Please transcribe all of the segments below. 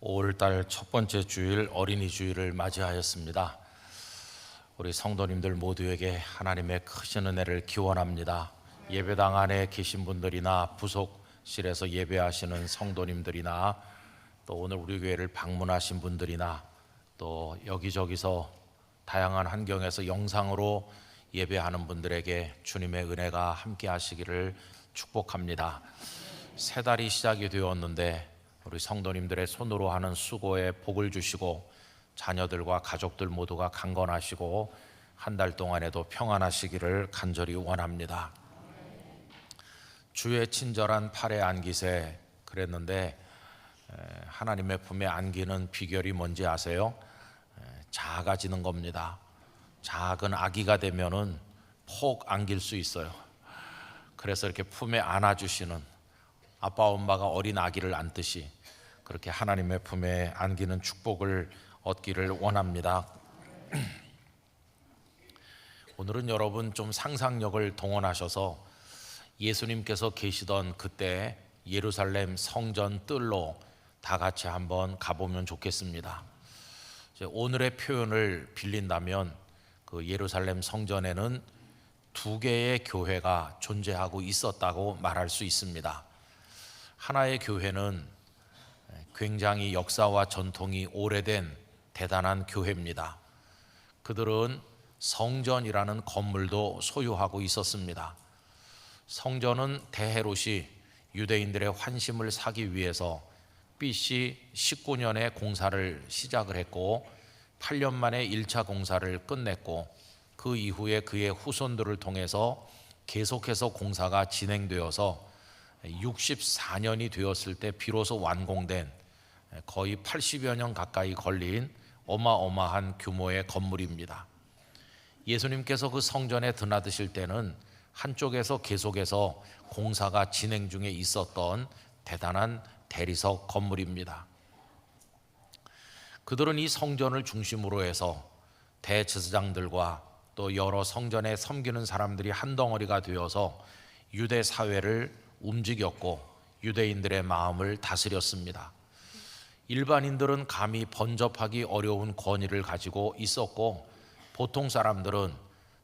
5월달 첫 번째 주일 어린이 주일을 맞이하였습니다. 우리 성도님들 모두에게 하나님의 크신 은혜를 기원합니다. 예배당 안에 계신 분들이나 부속실에서 예배하시는 성도님들이나 또 오늘 우리 교회를 방문하신 분들이나 또 여기저기서 다양한 환경에서 영상으로 예배하는 분들에게 주님의 은혜가 함께 하시기를 축복합니다. 새 달이 시작이 되었는데 우리 성도님들의 손으로 하는 수고에 복을 주시고 자녀들과 가족들 모두가 강건하시고 한 달 동안에도 평안하시기를 간절히 원합니다. 주의 친절한 팔에 안기세 그랬는데 하나님의 품에 안기는 비결이 뭔지 아세요? 작아지는 겁니다. 작은 아기가 되면은 폭 안길 수 있어요. 그래서 이렇게 품에 안아주시는 아빠 엄마가 어린 아기를 안듯이 그렇게 하나님의 품에 안기는 축복을 얻기를 원합니다. 오늘은 여러분 좀 상상력을 동원하셔서 예수님께서 계시던 그때 예루살렘 성전 뜰로 다 같이 한번 가보면 좋겠습니다. 오늘의 표현을 빌린다면 그 예루살렘 성전에는 두 개의 교회가 존재하고 있었다고 말할 수 있습니다. 하나의 교회는 굉장히 역사와 전통이 오래된 대단한 교회입니다. 그들은 성전이라는 건물도 소유하고 있었습니다. 성전은 대헤롯이 유대인들의 환심을 사기 위해서 BC 19년에 공사를 시작을 했고 8년 만에 1차 공사를 끝냈고 그 이후에 그의 후손들을 통해서 계속해서 공사가 진행되어서 64년이 되었을 때 비로소 완공된 거의 80여 년 가까이 걸린 어마어마한 규모의 건물입니다. 예수님께서 그 성전에 드나드실 때는 한쪽에서 계속해서 공사가 진행 중에 있었던 대단한 대리석 건물입니다. 그들은 이 성전을 중심으로 해서 대제사장들과 또 여러 성전에 섬기는 사람들이 한 덩어리가 되어서 유대 사회를 움직였고 유대인들의 마음을 다스렸습니다. 일반인들은 감히 번접하기 어려운 권위를 가지고 있었고 보통 사람들은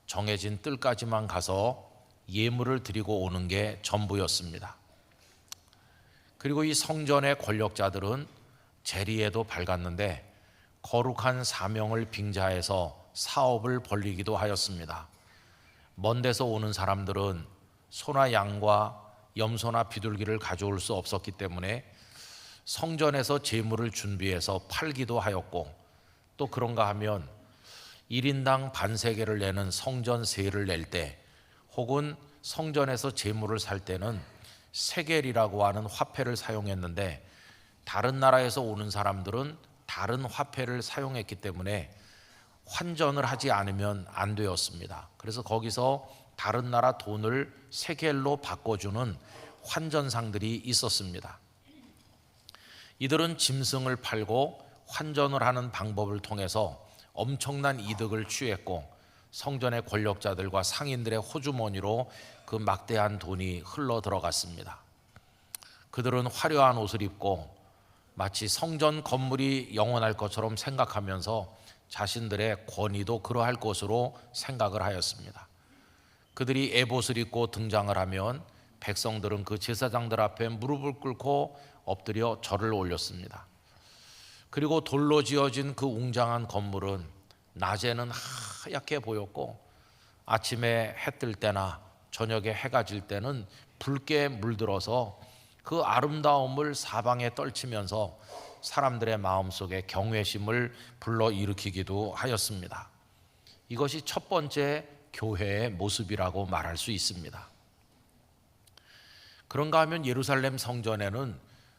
정해진 뜰까지만 가서 예물을 드리고 오는 게 전부였습니다. 그리고 이 성전의 권력자들은 재리에도 밝았는데 거룩한 사명을 빙자해서 사업을 벌리기도 하였습니다. 먼 데서 오는 사람들은 소나 양과 염소나 비둘기를 가져올 수 없었기 때문에 성전에서 제물을 준비해서 팔기도 하였고 또 그런가 하면 1인당 반세겔을 내는 성전세를 낼 때 혹은 성전에서 제물을 살 때는 세겔이라고 하는 화폐를 사용했는데 다른 나라에서 오는 사람들은 다른 화폐를 사용했기 때문에 환전을 하지 않으면 안 되었습니다. 그래서 거기서 다른 나라 돈을 세겔로 바꿔주는 환전상들이 있었습니다. 이들은 짐승을 팔고 환전을 하는 방법을 통해서 엄청난 이득을 취했고 성전의 권력자들과 상인들의 호주머니로 그 막대한 돈이 흘러 들어갔습니다. 그들은 화려한 옷을 입고 마치 성전 건물이 영원할 것처럼 생각하면서 자신들의 권위도 그러할 것으로 생각을 하였습니다. 그들이 에봇을 입고 등장을 하면 백성들은 그 제사장들 앞에 무릎을 꿇고 엎드려 절을 올렸습니다. 그리고 돌로 지어진 그 웅장한 건물은 낮에는 하얗게 보였고 아침에 해 뜰 때나 저녁에 해가 질 때는 붉게 물들어서 그 아름다움을 사방에 떨치면서 사람들의 마음속에 경외심을 불러일으키기도 하였습니다. 이것이 첫 번째 교회의 모습이라고 말할 수 있습니다. 그런가 하면 예루살렘 성전에는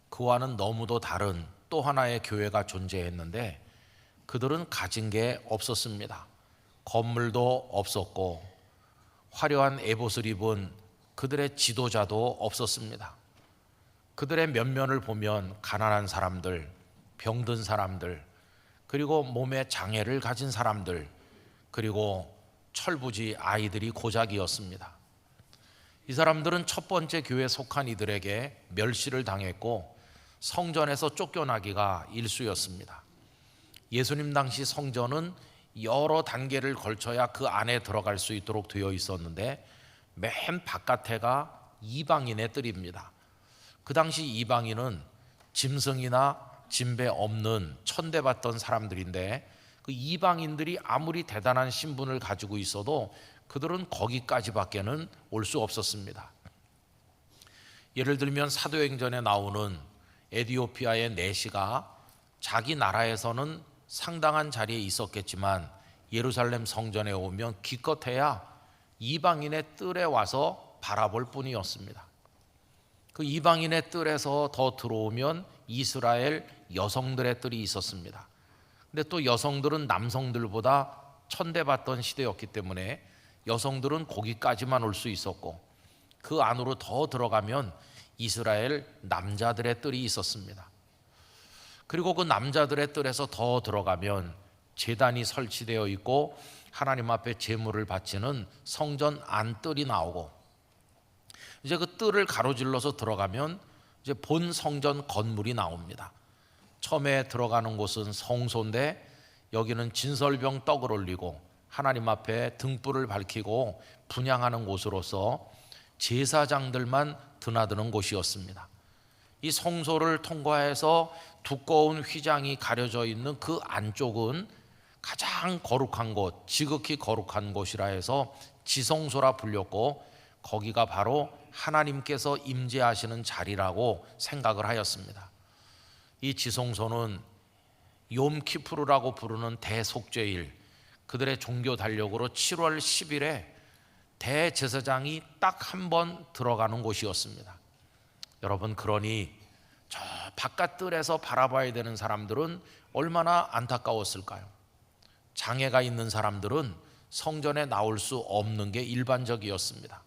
그와는 너무도 다른 또 하나의 교회가 존재했는데 그들은 가진 게 없었습니다. 건물도 없었고 화려한 에봇을 입은 그들의 지도자도 없었습니다. 그들의 면면을 보면 가난한 사람들, 병든 사람들, 그리고 몸에 장애를 가진 사람들, 그리고 철부지 아이들이 고작이었습니다. 이 사람들은 첫 번째 교회에 속한 이들에게 멸시를 당했고 성전에서 쫓겨나기가 일쑤였습니다. 예수님 당시 성전은 여러 단계를 걸쳐야 그 안에 들어갈 수 있도록 되어 있었는데 맨 바깥에가 이방인의 뜰입니다. 그 당시 이방인은 짐승이나 진배 없는 천대받던 사람들인데 그 이방인들이 아무리 대단한 신분을 가지고 있어도 그들은 거기까지밖에는 올 수 없었습니다. 예를 들면 사도행전에 나오는 에디오피아의 내시가 자기 나라에서는 상당한 자리에 있었겠지만 예루살렘 성전에 오면 기껏해야 이방인의 뜰에 와서 바라볼 뿐이었습니다. 그 이방인의 뜰에서 더 들어오면 이스라엘 여성들의 뜰이 있었습니다. 근데 또 여성들은 남성들보다 천대받던 시대였기 때문에 여성들은 거기까지만 올 수 있었고 그 안으로 더 들어가면 이스라엘 남자들의 뜰이 있었습니다. 그리고 그 남자들의 뜰에서 더 들어가면 제단이 설치되어 있고 하나님 앞에 제물을 바치는 성전 안뜰이 나오고 이제 그 뜰을 가로질러서 들어가면 이제 본 성전 건물이 나옵니다. 처음에 들어가는 곳은 성소인데 여기는 진설병 떡을 올리고 하나님 앞에 등불을 밝히고 분향하는 곳으로서 제사장들만 드나드는 곳이었습니다. 이 성소를 통과해서 두꺼운 휘장이 가려져 있는 그 안쪽은 가장 거룩한 곳, 지극히 거룩한 곳이라 해서 지성소라 불렸고 거기가 바로 하나님께서 임재하시는 자리라고 생각을 하였습니다. 이 지성소는 욤키푸르라고 부르는 대속죄일, 그들의 종교 달력으로 7월 10일에 대제사장이 딱 한 번 들어가는 곳이었습니다. 여러분, 그러니 저 바깥 뜰에서 바라봐야 되는 사람들은 얼마나 안타까웠을까요? 장애가 있는 사람들은 성전에 나올 수 없는 게 일반적이었습니다.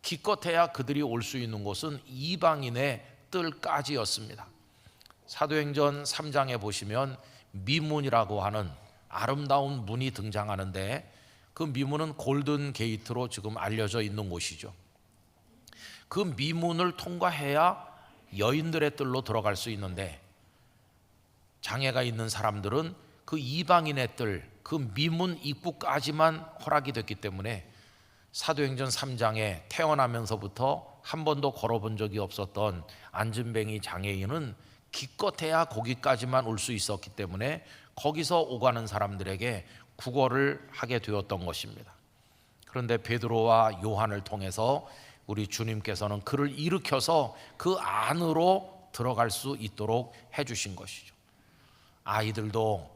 기껏해야 그들이 올 수 있는 곳은 이방인의 뜰까지였습니다. 사도행전 3장에 보시면 미문이라고 하는 아름다운 문이 등장하는데 그 미문은 골든 게이트로 지금 알려져 있는 곳이죠. 그 미문을 통과해야 여인들의 뜰로 들어갈 수 있는데 장애가 있는 사람들은 그 이방인의 뜰, 그 미문 입구까지만 허락이 됐기 때문에 사도행전 3장에 태어나면서부터 한 번도 걸어본 적이 없었던 안진뱅이 장애인은 기껏해야 거기까지만 올 수 있었기 때문에 거기서 오가는 사람들에게 구걸을 하게 되었던 것입니다. 그런데 베드로와 요한을 통해서 우리 주님께서는 그를 일으켜서 그 안으로 들어갈 수 있도록 해주신 것이죠. 아이들도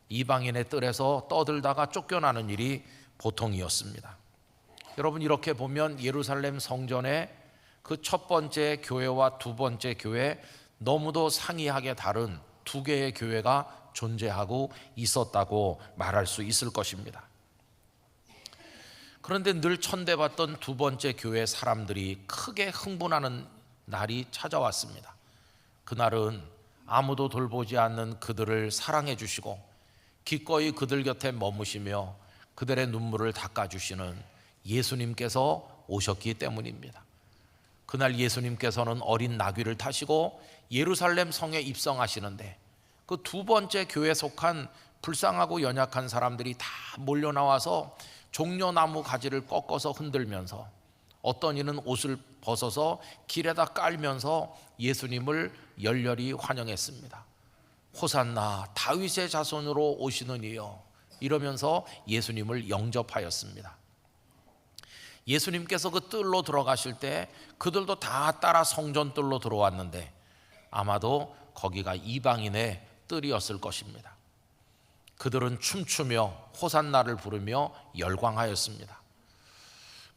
이방인의 뜰에서 떠들다가 쫓겨나는 일이 보통이었습니다. 여러분, 이렇게 보면 예루살렘 성전의 그 첫 번째 교회와 두 번째 교회, 너무도 상이하게 다른 두 개의 교회가 존재하고 있었다고 말할 수 있을 것입니다. 그런데 늘 천대받던 두 번째 교회 사람들이 크게 흥분하는 날이 찾아왔습니다. 그날은 아무도 돌보지 않는 그들을 사랑해 주시고 기꺼이 그들 곁에 머무시며 그들의 눈물을 닦아주시는 예수님께서 오셨기 때문입니다. 그날 예수님께서는 어린 나귀를 타시고 예루살렘 성에 입성하시는데 그 두 번째 교회에 속한 불쌍하고 연약한 사람들이 다 몰려 나와서 종려나무 가지를 꺾어서 흔들면서 어떤 이는 옷을 벗어서 길에다 깔면서 예수님을 열렬히 환영했습니다. 호산나 다윗의 자손으로 오시는 이여, 이러면서 예수님을 영접하였습니다. 예수님께서 그 뜰로 들어가실 때 그들도 다 따라 성전 뜰로 들어왔는데 아마도 거기가 이방인의 뜰이었을 것입니다. 그들은 춤추며 호산나를 부르며 열광하였습니다.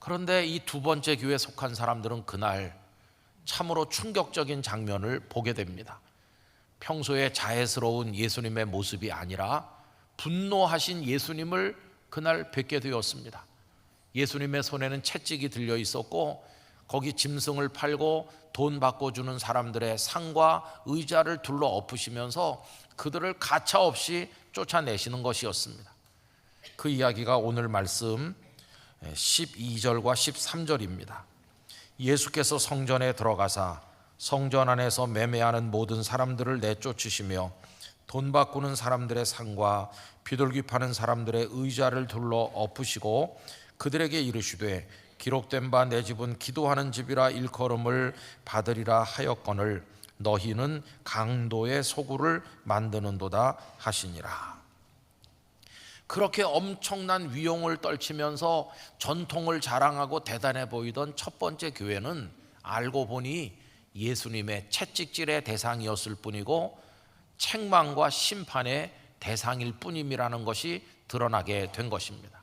그런데 이 두 번째 교회에 속한 사람들은 그날 참으로 충격적인 장면을 보게 됩니다. 평소에 자애스러운 예수님의 모습이 아니라 분노하신 예수님을 그날 뵙게 되었습니다. 예수님의 손에는 채찍이 들려 있었고 거기 짐승을 팔고 돈 바꿔주는 사람들의 상과 의자를 둘러 엎으시면서 그들을 가차없이 쫓아내시는 것이었습니다. 그 이야기가 오늘 말씀 12절과 13절입니다. 예수께서 성전에 들어가사 성전 안에서 매매하는 모든 사람들을 내쫓으시며 돈 바꾸는 사람들의 상과 비둘기 파는 사람들의 의자를 둘러 엎으시고 그들에게 이르시되 기록된 바 내 집은 기도하는 집이라 일컬음을 받으리라 하였거늘 너희는 강도의 소굴을 만드는도다 하시니라. 그렇게 엄청난 위용을 떨치면서 전통을 자랑하고 대단해 보이던 첫 번째 교회는 알고 보니 예수님의 채찍질의 대상이었을 뿐이고 책망과 심판의 대상일 뿐임이라는 것이 드러나게 된 것입니다.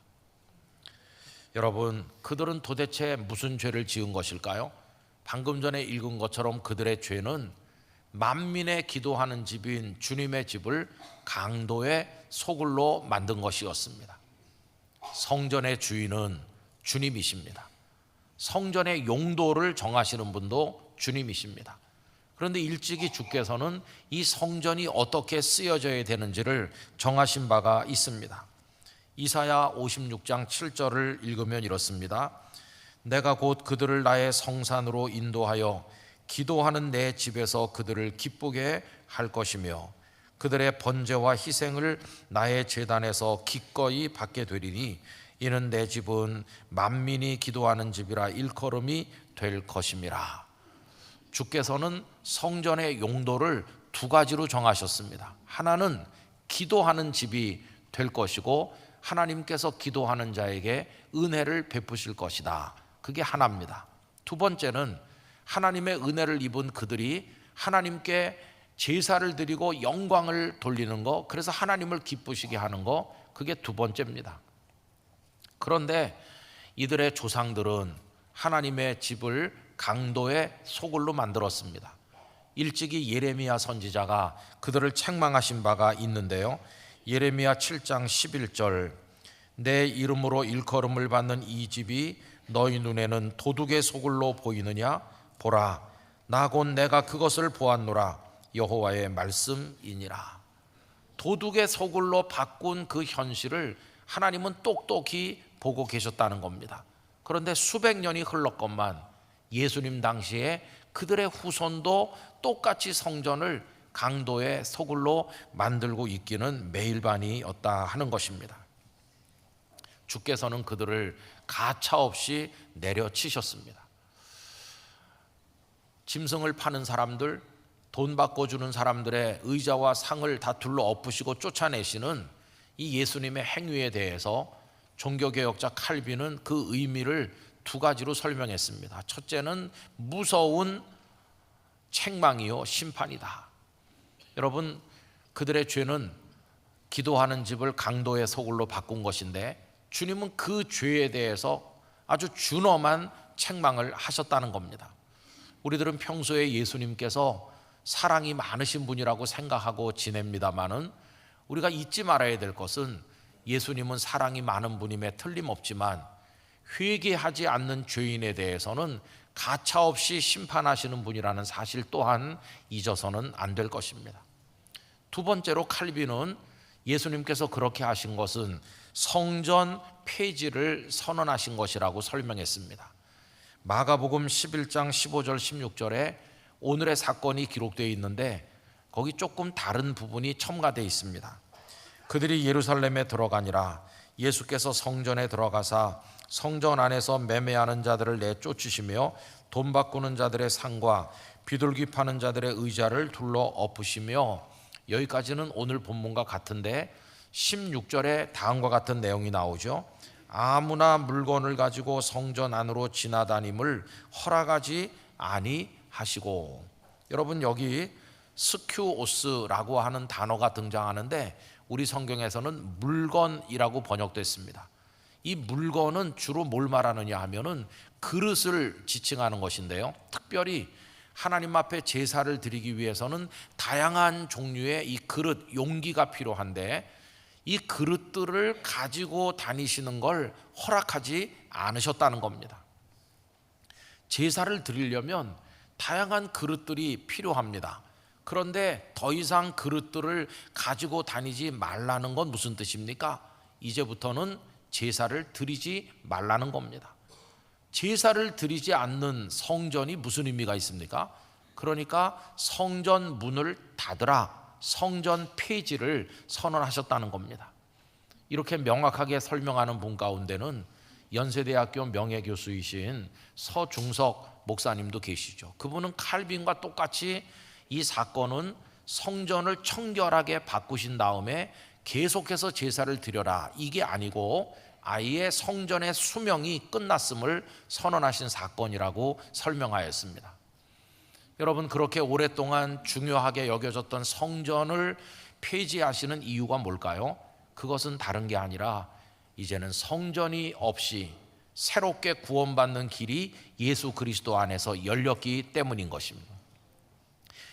여러분, 그들은 도대체 무슨 죄를 지은 것일까요? 방금 전에 읽은 것처럼 그들의 죄는 만민의 기도하는 집인 주님의 집을 강도의 소굴로 만든 것이었습니다. 성전의 주인은 주님이십니다. 성전의 용도를 정하시는 분도 주님이십니다. 그런데 일찍이 주께서는 이 성전이 어떻게 쓰여져야 되는지를 정하신 바가 있습니다. 이사야 56장 7절을 읽으면 이렇습니다. 내가 곧 그들을 나의 성산으로 인도하여 기도하는 내 집에서 그들을 기쁘게 할 것이며 그들의 번제와 희생을 나의 제단에서 기꺼이 받게 되리니 이는 내 집은 만민이 기도하는 집이라 일컬음이 될 것임이라. 주께서는 성전의 용도를 두 가지로 정하셨습니다. 하나는 기도하는 집이 될 것이고 하나님께서 기도하는 자에게 은혜를 베푸실 것이다. 그게 하나입니다. 두 번째는 하나님의 은혜를 입은 그들이 하나님께 제사를 드리고 영광을 돌리는 거, 그래서 하나님을 기쁘시게 하는 거, 그게 두 번째입니다. 그런데 이들의 조상들은 하나님의 집을 강도의 소굴로 만들었습니다. 일찍이 예레미야 선지자가 그들을 책망하신 바가 있는데요. 예레미야 7장 11절 내 이름으로 일컬음을 받는 이 집이 너희 눈에는 도둑의 소굴로 보이느냐? 보라, 나 곧 내가 그것을 보았노라. 여호와의 말씀이니라. 도둑의 소굴로 바꾼 그 현실을 하나님은 똑똑히 보고 계셨다는 겁니다. 그런데 수백 년이 흘렀건만 예수님 당시에 그들의 후손도 똑같이 성전을 강도의 소굴로 만들고 있기는 매일반이었다 하는 것입니다. 주께서는 그들을 가차없이 내려치셨습니다. 짐승을 파는 사람들, 돈 바꿔주는 사람들의 의자와 상을 다 둘러 엎으시고 쫓아내시는 이 예수님의 행위에 대해서 종교개혁자 칼빈은 그 의미를 두 가지로 설명했습니다. 첫째는 무서운 책망이요 심판이다. 여러분, 그들의 죄는 기도하는 집을 강도의 소굴로 바꾼 것인데 주님은 그 죄에 대해서 아주 준엄한 책망을 하셨다는 겁니다. 우리들은 평소에 예수님께서 사랑이 많으신 분이라고 생각하고 지냅니다마는 우리가 잊지 말아야 될 것은 예수님은 사랑이 많은 분임에 틀림없지만 회개하지 않는 죄인에 대해서는 가차없이 심판하시는 분이라는 사실 또한 잊어서는 안 될 것입니다. 두 번째로 칼빈은 예수님께서 그렇게 하신 것은 성전 폐지를 선언하신 것이라고 설명했습니다. 마가복음 11장 15절 16절에 오늘의 사건이 기록되어 있는데 거기 조금 다른 부분이 첨가되어 있습니다. 그들이 예루살렘에 들어가니라. 예수께서 성전에 들어가사 성전 안에서 매매하는 자들을 내쫓으시며 돈 바꾸는 자들의 상과 비둘기 파는 자들의 의자를 둘러 엎으시며, 여기까지는 오늘 본문과 같은데 16절에 다음과 같은 내용이 나오죠. 아무나 물건을 가지고 성전 안으로 지나다님을 허락하지 아니하시고. 여러분, 여기 스큐오스라고 하는 단어가 등장하는데 우리 성경에서는 물건이라고 번역됐습니다. 이 물건은 주로 뭘 말하느냐 하면은 그릇을 지칭하는 것인데요. 특별히 하나님 앞에 제사를 드리기 위해서는 다양한 종류의 이 그릇, 용기가 필요한데 이 그릇들을 가지고 다니시는 걸 허락하지 않으셨다는 겁니다. 제사를 드리려면 다양한 그릇들이 필요합니다. 그런데 더 이상 그릇들을 가지고 다니지 말라는 건 무슨 뜻입니까? 이제부터는 제사를 드리지 말라는 겁니다. 제사를 드리지 않는 성전이 무슨 의미가 있습니까? 그러니까 성전 문을 닫으라, 성전 폐지를 선언하셨다는 겁니다. 이렇게 명확하게 설명하는 분 가운데는 연세대학교 명예교수이신 서중석 목사님도 계시죠. 그분은 칼빈과 똑같이 이 사건은 성전을 청결하게 바꾸신 다음에 계속해서 제사를 드려라, 이게 아니고 아예 성전의 수명이 끝났음을 선언하신 사건이라고 설명하였습니다. 여러분, 그렇게 오랫동안 중요하게 여겨졌던 성전을 폐지하시는 이유가 뭘까요? 그것은 다른 게 아니라 이제는 성전이 없이 새롭게 구원받는 길이 예수 그리스도 안에서 열렸기 때문인 것입니다.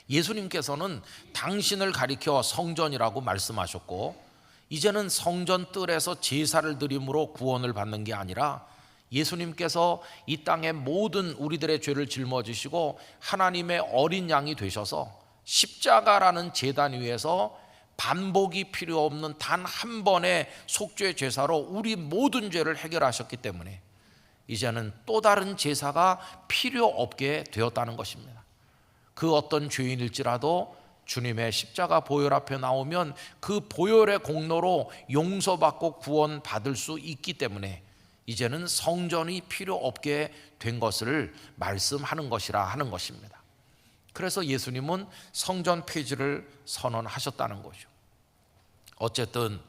예수님께서는 당신을 가리켜 성전이라고 말씀하셨고, 이제는 성전 뜰에서 제사를 드림으로 구원을 받는 게 아니라 예수님께서 이 땅의 모든 우리들의 죄를 짊어지시고 하나님의 어린 양이 되셔서 십자가라는 제단 위에서 반복이 필요 없는 단 한 번의 속죄 제사로 우리 모든 죄를 해결하셨기 때문에 이제는 또 다른 제사가 필요 없게 되었다는 것입니다. 그 어떤 죄인일지라도 주님의 십자가 보혈 앞에 나오면 그 보혈의 공로로 용서받고 구원받을 수 있기 때문에 이제는 성전이 필요 없게 된 것을 말씀하는 것이라 하는 것입니다. 그래서 예수님은 성전 폐지를 선언하셨다는 거죠. 어쨌든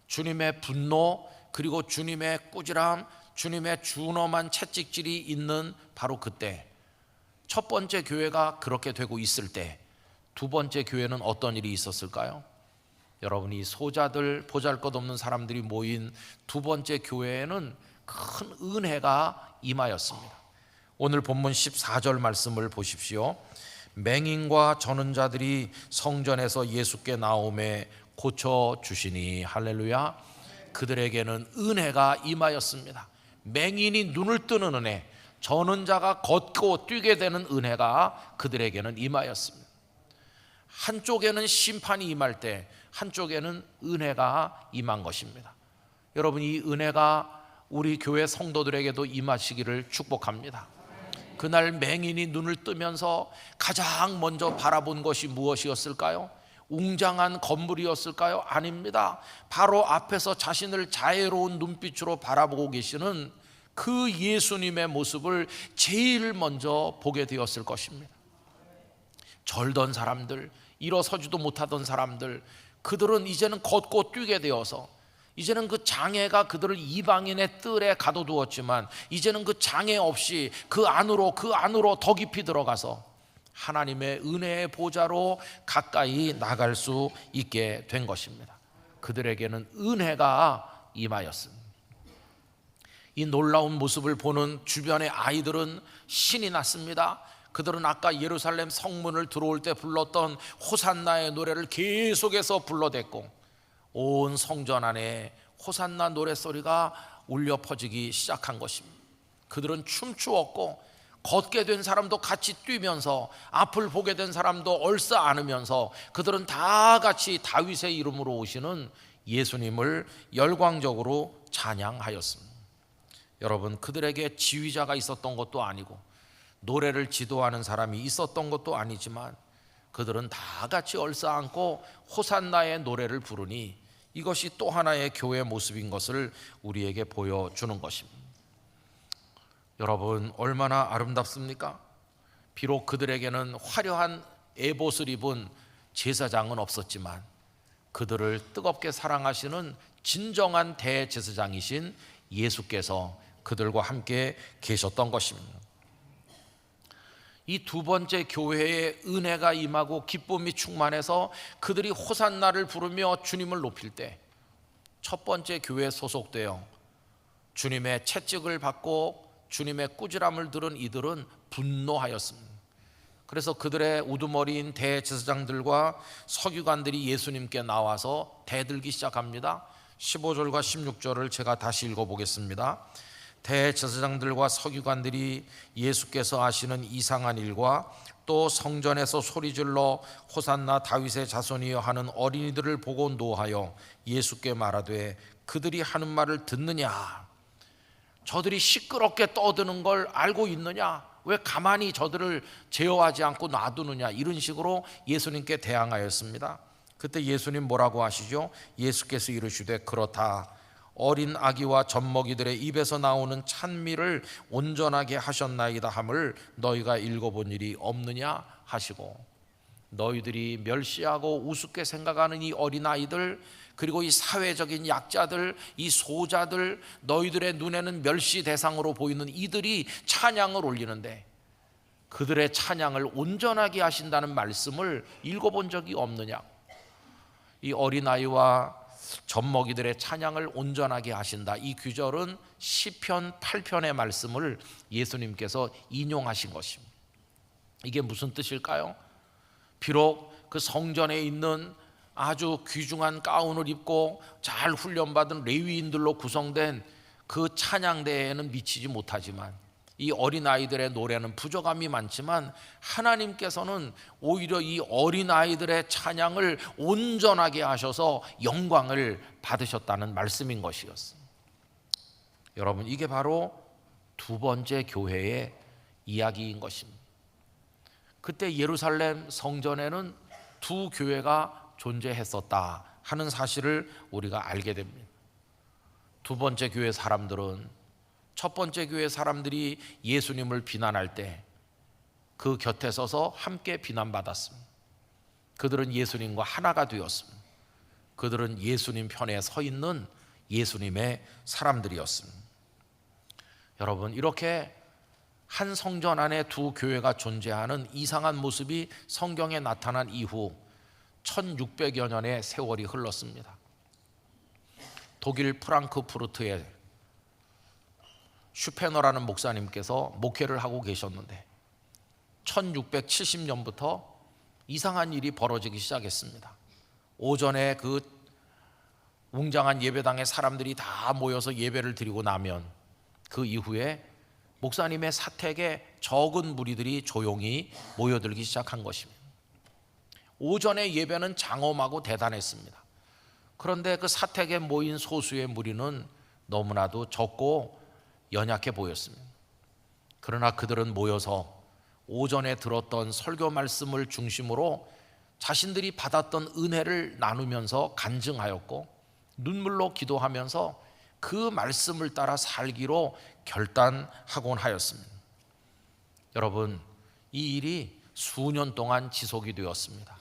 주님의 분노, 그리고 주님의 꾸지람, 주님의 준엄한 채찍질이 있는 바로 그때, 첫 번째 교회가 그렇게 되고 있을 때 두 번째 교회는 어떤 일이 있었을까요? 여러분이 소자들, 보잘것없는 사람들이 모인 두 번째 교회에는 큰 은혜가 임하였습니다. 오늘 본문 14절 말씀을 보십시오. 맹인과 저는 자들이 성전에서 예수께 나오매 고쳐주시니, 할렐루야. 그들에게는 은혜가 임하였습니다. 맹인이 눈을 뜨는 은혜, 저는 자가 걷고 뛰게 되는 은혜가 그들에게는 임하였습니다. 한쪽에는 심판이 임할 때 한쪽에는 은혜가 임한 것입니다. 여러분, 이 은혜가 우리 교회 성도들에게도 임하시기를 축복합니다. 그날 맹인이 눈을 뜨면서 가장 먼저 바라본 것이 무엇이었을까요? 웅장한 건물이었을까요? 아닙니다. 바로 앞에서 자신을 자애로운 눈빛으로 바라보고 계시는 그 예수님의 모습을 제일 먼저 보게 되었을 것입니다. 절던 사람들, 일어서지도 못하던 사람들, 그들은 이제는 걷고 뛰게 되어서 이제는 그 장애가 그들을 이방인의 뜰에 가둬두었지만 이제는 그 장애 없이 그 안으로 더 깊이 들어가서 하나님의 은혜의 보좌로 가까이 나갈 수 있게 된 것입니다. 그들에게는 은혜가 임하였습니다. 이 놀라운 모습을 보는 주변의 아이들은 신이 났습니다. 그들은 아까 예루살렘 성문을 들어올 때 불렀던 호산나의 노래를 계속해서 불러댔고 온 성전 안에 호산나 노랫소리가 울려 퍼지기 시작한 것입니다. 그들은 춤추었고 걷게 된 사람도 같이 뛰면서 앞을 보게 된 사람도 얼싸 안으면서 그들은 다 같이 다윗의 이름으로 오시는 예수님을 열광적으로 찬양하였습니다. 여러분, 그들에게 지휘자가 있었던 것도 아니고 노래를 지도하는 사람이 있었던 것도 아니지만 그들은 다 같이 얼싸안고 호산나의 노래를 부르니 이것이 또 하나의 교회의 모습인 것을 우리에게 보여주는 것입니다. 여러분, 얼마나 아름답습니까? 비록 그들에게는 화려한 에봇을 입은 제사장은 없었지만 그들을 뜨겁게 사랑하시는 진정한 대제사장이신 예수께서 그들과 함께 계셨던 것입니다. 이 두 번째 교회에 은혜가 임하고 기쁨이 충만해서 그들이 호산나를 부르며 주님을 높일 때 첫 번째 교회에 소속되어 주님의 채찍을 받고 주님의 꾸지람을 들은 이들은 분노하였습니다. 그래서 그들의 우두머리인 대제사장들과 서기관들이 예수님께 나와서 대들기 시작합니다. 15절과 16절을 제가 다시 읽어보겠습니다. 대제사장들과 서기관들이 예수께서 하시는 이상한 일과 또 성전에서 소리질러 호산나 다윗의 자손이여 하는 어린이들을 보고 노하여 예수께 말하되 그들이 하는 말을 듣느냐? 저들이 시끄럽게 떠드는 걸 알고 있느냐? 왜 가만히 저들을 제어하지 않고 놔두느냐, 이런 식으로 예수님께 대항하였습니다. 그때 예수님 뭐라고 하시죠? 예수께서 이르시되 그렇다. 어린 아기와 젖먹이들의 입에서 나오는 찬미를 온전하게 하셨나이다 함을 너희가 읽어본 일이 없느냐 하시고, 너희들이 멸시하고 우습게 생각하는 이 어린아이들, 그리고 이 사회적인 약자들, 이 소자들, 너희들의 눈에는 멸시 대상으로 보이는 이들이 찬양을 올리는데 그들의 찬양을 온전하게 하신다는 말씀을 읽어본 적이 없느냐. 이 어린아이와 젖먹이들의 찬양을 온전하게 하신다, 이 규절은 시편 8편의 말씀을 예수님께서 인용하신 것입니다. 이게 무슨 뜻일까요? 비록 그 성전에 있는 아주 귀중한 가운을 입고 잘 훈련받은 레위인들로 구성된 그 찬양대에는 미치지 못하지만, 이 어린아이들의 노래는 부족함이 많지만 하나님께서는 오히려 이 어린아이들의 찬양을 온전하게 하셔서 영광을 받으셨다는 말씀인 것이었습니다. 여러분, 이게 바로 두 번째 교회의 이야기인 것입니다. 그때 예루살렘 성전에는 두 교회가 존재했었다 하는 사실을 우리가 알게 됩니다. 두 번째 교회 사람들은 첫 번째 교회 사람들이 예수님을 비난할 때 그 곁에 서서 함께 비난받았습니다. 그들은 예수님과 하나가 되었습니다. 그들은 예수님 편에 서 있는 예수님의 사람들이었습니다. 여러분, 이렇게 한 성전 안에 두 교회가 존재하는 이상한 모습이 성경에 나타난 이후 1600여 년의 세월이 흘렀습니다. 독일 프랑크푸르트에 슈페너라는 목사님께서 목회를 하고 계셨는데 1670년부터 이상한 일이 벌어지기 시작했습니다. 오전에 그 웅장한 예배당에 사람들이 다 모여서 예배를 드리고 나면 그 이후에 목사님의 사택에 적은 무리들이 조용히 모여들기 시작한 것입니다. 오전의 예배는 장엄하고 대단했습니다. 그런데 그 사택에 모인 소수의 무리는 너무나도 적고 연약해 보였습니다. 그러나 그들은 모여서 오전에 들었던 설교 말씀을 중심으로 자신들이 받았던 은혜를 나누면서 간증하였고 눈물로 기도하면서 그 말씀을 따라 살기로 결단하곤 하였습니다. 여러분, 이 일이 수년 동안 지속이 되었습니다.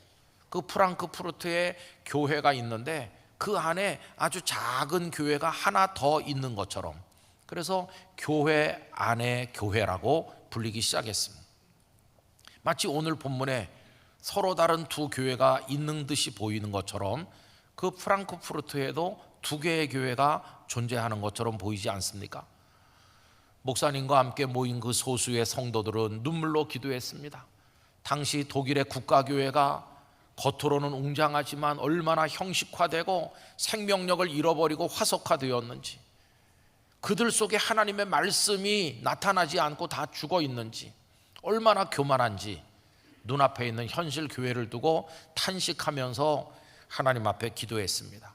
그 프랑크푸르트에 교회가 있는데 그 안에 아주 작은 교회가 하나 더 있는 것처럼, 그래서 교회 안에 교회라고 불리기 시작했습니다. 마치 오늘 본문에 서로 다른 두 교회가 있는 듯이 보이는 것처럼 그 프랑크푸르트에도 두 개의 교회가 존재하는 것처럼 보이지 않습니까? 목사님과 함께 모인 그 소수의 성도들은 눈물로 기도했습니다. 당시 독일의 국가교회가 겉으로는 웅장하지만 얼마나 형식화되고 생명력을 잃어버리고 화석화되었는지, 그들 속에 하나님의 말씀이 나타나지 않고 다 죽어 있는지, 얼마나 교만한지 눈앞에 있는 현실 교회를 두고 탄식하면서 하나님 앞에 기도했습니다.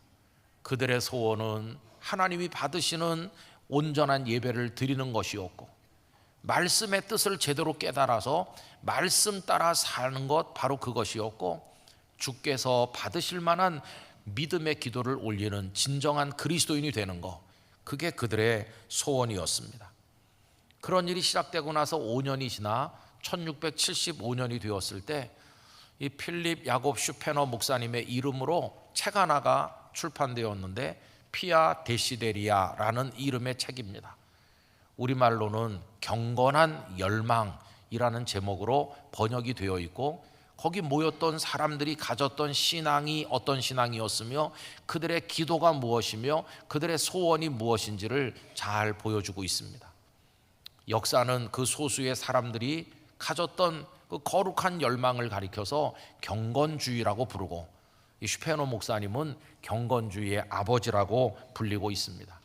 그들의 소원은 하나님이 받으시는 온전한 예배를 드리는 것이었고, 말씀의 뜻을 제대로 깨달아서 말씀 따라 사는 것, 바로 그것이었고, 주께서 받으실 만한 믿음의 기도를 올리는 진정한 그리스도인이 되는 것, 그게 그들의 소원이었습니다. 그런 일이 시작되고 나서 5년이 지나 1675년이 되었을 때 이 필립 야곱 슈페너 목사님의 이름으로 책 하나가 출판되었는데 피아 데시데리아라는 이름의 책입니다. 우리말로는 경건한 열망이라는 제목으로 번역이 되어 있고, 거기 모였던 사람들이 가졌던 신앙이 어떤 신앙이었으며 그들의 기도가 무엇이며 그들의 소원이 무엇인지를 잘 보여주고 있습니다. 역사는 그 소수의 사람들이 가졌던 그 거룩한 열망을 가리켜서 경건주의라고 부르고, 이 슈페너 목사님은 경건주의의 아버지라고 불리고 있습니다.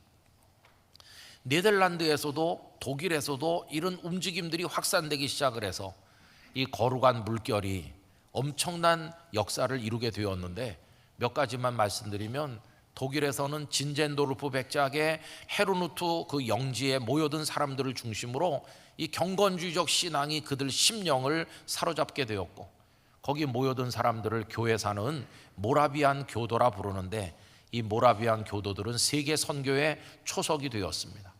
네덜란드에서도 독일에서도 이런 움직임들이 확산되기 시작을 해서 이 거룩한 물결이 엄청난 역사를 이루게 되었는데, 몇 가지만 말씀드리면 독일에서는 진젠도르프 백작의 헤르누트 그 영지에 모여든 사람들을 중심으로 이 경건주의적 신앙이 그들 심령을 사로잡게 되었고, 거기 모여든 사람들을 교회사는 모라비안 교도라 부르는데, 이 모라비안 교도들은 세계 선교의 초석이 되었습니다.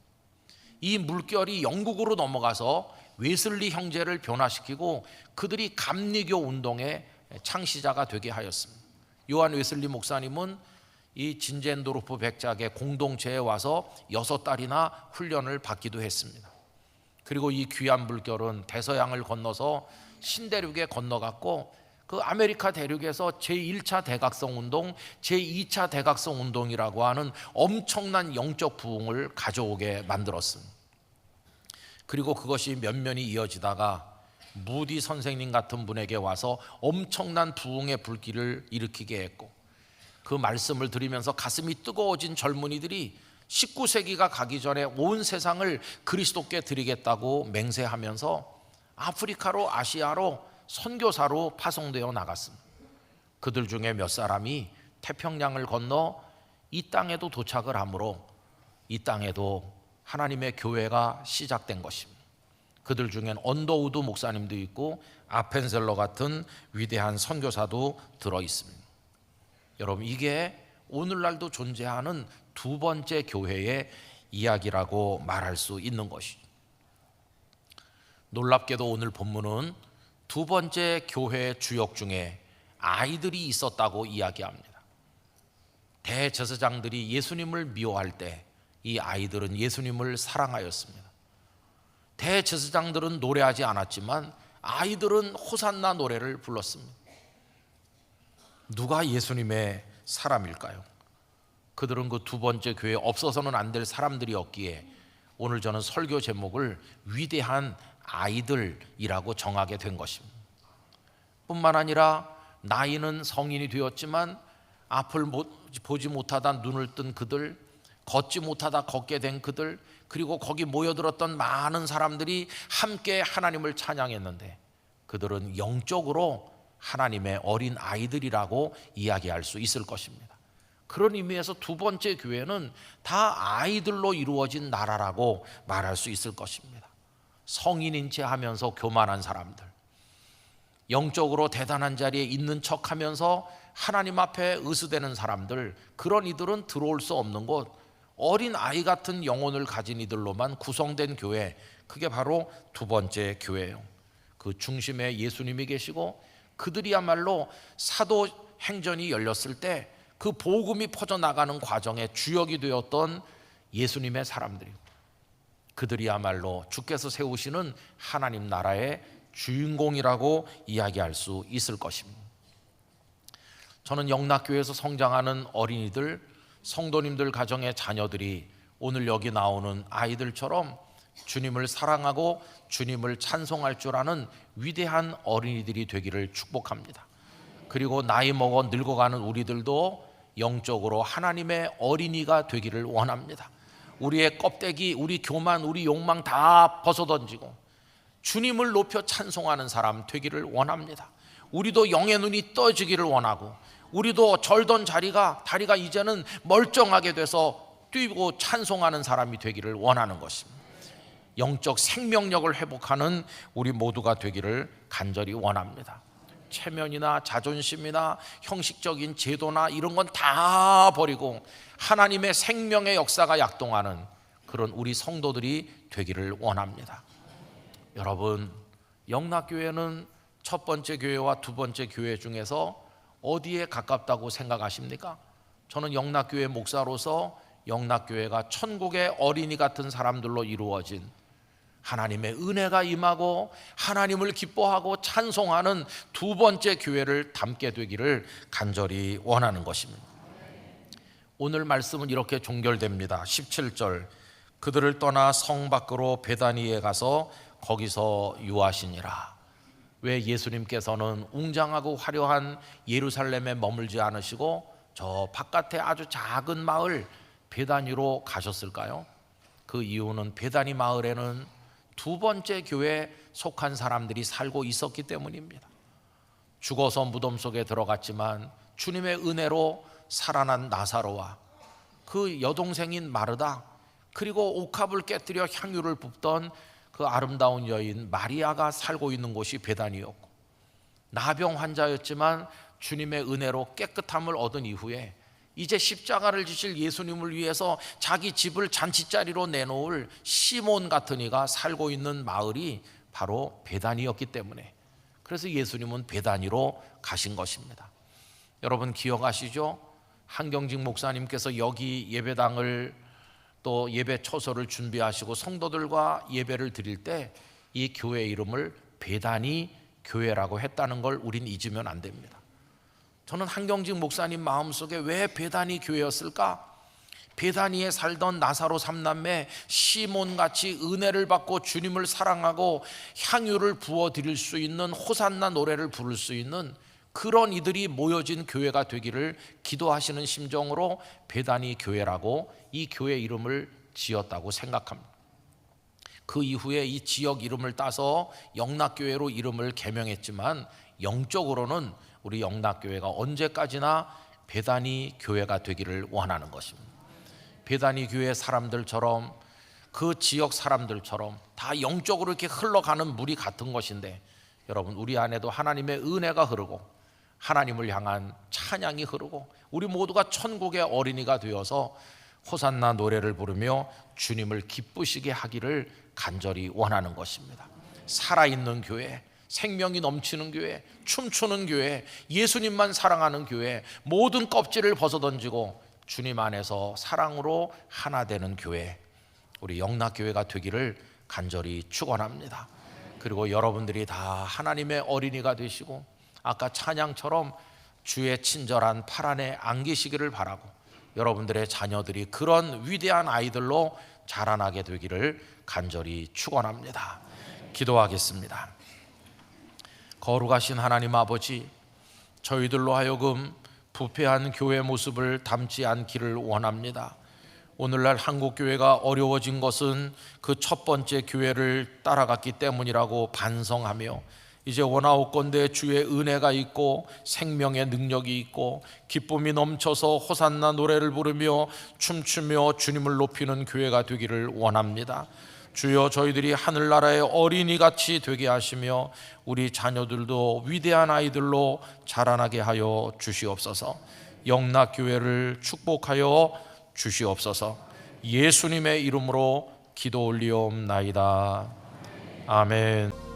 이 물결이 영국으로 넘어가서 웨슬리 형제를 변화시키고 그들이 감리교 운동의 창시자가 되게 하였습니다. 요한 웨슬리 목사님은 이 진젠도르프 백작의 공동체에 와서 6달이나 훈련을 받기도 했습니다. 그리고 이 귀한 물결은 대서양을 건너서 신대륙에 건너갔고, 그 아메리카 대륙에서 제1차 대각성 운동, 제2차 대각성 운동이라고 하는 엄청난 영적 부흥을 가져오게 만들었습니다. 그리고 그것이 면면이 이어지다가 무디 선생님 같은 분에게 와서 엄청난 부흥의 불길을 일으키게 했고, 그 말씀을 들으면서 가슴이 뜨거워진 젊은이들이 19세기가 가기 전에 온 세상을 그리스도께 드리겠다고 맹세하면서 아프리카로, 아시아로 선교사로 파송되어 나갔습니다. 그들 중에 몇 사람이 태평양을 건너 이 땅에도 도착을 하므로 이 땅에도 하나님의 교회가 시작된 것입니다. 그들 중엔 언더우드 목사님도 있고 아펜셀러 같은 위대한 선교사도 들어 있습니다. 여러분, 이게 오늘날도 존재하는 두 번째 교회의 이야기라고 말할 수 있는 것이죠. 놀랍게도 오늘 본문은 두 번째 교회의 주역 중에 아이들이 있었다고 이야기합니다. 대제사장들이 예수님을 미워할 때 이 아이들은 예수님을 사랑하였습니다. 대제사장들은 노래하지 않았지만 아이들은 호산나 노래를 불렀습니다. 누가 예수님의 사람일까요? 그들은 그 두 번째 교회에 없어서는 안 될 사람들이었기에 오늘 저는 설교 제목을 위대한 아이들이라고 정하게 된 것입니다. 뿐만 아니라 나이는 성인이 되었지만 앞을 보지 못하다 눈을 뜬 그들, 걷지 못하다 걷게 된 그들, 그리고 거기 모여들었던 많은 사람들이 함께 하나님을 찬양했는데 그들은 영적으로 하나님의 어린 아이들이라고 이야기할 수 있을 것입니다. 그런 의미에서 두 번째 교회는 다 아이들로 이루어진 나라라고 말할 수 있을 것입니다. 성인인 채 하면서 교만한 사람들, 영적으로 대단한 자리에 있는 척하면서 하나님 앞에 의수되는 사람들, 그런 이들은 들어올 수 없는 곳, 어린 아이 같은 영혼을 가진 이들로만 구성된 교회, 그게 바로 두 번째 교회예요. 그 중심에 예수님이 계시고 그들이야말로 사도행전이 열렸을 때 그 복음이 퍼져나가는 과정에 주역이 되었던 예수님의 사람들이고, 그들이야말로 주께서 세우시는 하나님 나라의 주인공이라고 이야기할 수 있을 것입니다. 저는 영락교회에서 성장하는 어린이들, 성도님들 가정의 자녀들이 오늘 여기 나오는 아이들처럼 주님을 사랑하고 주님을 찬송할 줄 아는 위대한 어린이들이 되기를 축복합니다. 그리고 나이 먹어 늙어가는 우리들도 영적으로 하나님의 어린이가 되기를 원합니다. 우리의 껍데기, 우리 교만, 우리 욕망 다 벗어던지고 주님을 높여 찬송하는 사람 되기를 원합니다. 우리도 영의 눈이 떠지기를 원하고, 우리도 절던 다리가 이제는 멀쩡하게 돼서 뛰고 찬송하는 사람이 되기를 원하는 것입니다. 영적 생명력을 회복하는 우리 모두가 되기를 간절히 원합니다. 체면이나 자존심이나 형식적인 제도나 이런 건 다 버리고 하나님의 생명의 역사가 약동하는 그런 우리 성도들이 되기를 원합니다. 여러분, 영락교회는 첫 번째 교회와 두 번째 교회 중에서 어디에 가깝다고 생각하십니까? 저는 영락교회 목사로서 영락교회가 천국의 어린이 같은 사람들로 이루어진 하나님의 은혜가 임하고 하나님을 기뻐하고 찬송하는 두 번째 교회를 담게 되기를 간절히 원하는 것입니다. 오늘 말씀은 이렇게 종결됩니다. 17절, 그들을 떠나 성 밖으로 베다니에 가서 거기서 유하시니라. 왜 예수님께서는 웅장하고 화려한 예루살렘에 머물지 않으시고 저 바깥에 아주 작은 마을 베다니로 가셨을까요? 그 이유는 베다니 마을에는 두 번째 교회에 속한 사람들이 살고 있었기 때문입니다. 죽어서 무덤 속에 들어갔지만 주님의 은혜로 살아난 나사로와 그 여동생인 마르다, 그리고 옥합을 깨뜨려 향유를 붓던 그 아름다운 여인 마리아가 살고 있는 곳이 베다니였고, 나병 환자였지만 주님의 은혜로 깨끗함을 얻은 이후에 이제 십자가를 지실 예수님을 위해서 자기 집을 잔치자리로 내놓을 시몬 같은 이가 살고 있는 마을이 바로 베다니였기 때문에, 그래서 예수님은 베다니로 가신 것입니다. 여러분 기억하시죠? 한경직 목사님께서 여기 예배당을 또 예배 초소를 준비하시고 성도들과 예배를 드릴 때 이 교회 이름을 베다니 교회라고 했다는 걸 우린 잊으면 안 됩니다. 저는 한경직 목사님 마음속에 왜 베다니 교회였을까? 베다니에 살던 나사로 삼남매 시몬같이 은혜를 받고 주님을 사랑하고 향유를 부어드릴 수 있는 호산나 노래를 부를 수 있는 그런 이들이 모여진 교회가 되기를 기도하시는 심정으로 베다니 교회라고 이 교회 이름을 지었다고 생각합니다. 그 이후에 이 지역 이름을 따서 영락교회로 이름을 개명했지만 영적으로는 우리 영락교회가 언제까지나 베다니 교회가 되기를 원하는 것입니다. 베다니 교회 사람들처럼, 그 지역 사람들처럼 다 영적으로 이렇게 흘러가는 물이 같은 것인데, 여러분 우리 안에도 하나님의 은혜가 흐르고 하나님을 향한 찬양이 흐르고 우리 모두가 천국의 어린이가 되어서 호산나 노래를 부르며 주님을 기쁘시게 하기를 간절히 원하는 것입니다. 살아있는 교회, 생명이 넘치는 교회, 춤추는 교회, 예수님만 사랑하는 교회, 모든 껍질을 벗어던지고 주님 안에서 사랑으로 하나 되는 교회, 우리 영락교회가 되기를 간절히 축원합니다. 그리고 여러분들이 다 하나님의 어린이가 되시고 아까 찬양처럼 주의 친절한 팔 안에 안기시기를 바라고, 여러분들의 자녀들이 그런 위대한 아이들로 자라나게 되기를 간절히 축원합니다. 기도하겠습니다. 거룩하신 하나님 아버지, 저희들로 하여금 부패한 교회 모습을 담지 않기를 원합니다. 오늘날 한국교회가 어려워진 것은 그 첫 번째 교회를 따라갔기 때문이라고 반성하며, 이제 원하옵건대 주의 은혜가 있고 생명의 능력이 있고 기쁨이 넘쳐서 호산나 노래를 부르며 춤추며 주님을 높이는 교회가 되기를 원합니다. 주여, 저희들이 하늘나라의 어린이같이 되게 하시며 우리 자녀들도 위대한 아이들로 자라나게 하여 주시옵소서. 영락교회를 축복하여 주시옵소서. 예수님의 이름으로 기도 올리옵나이다. 아멘.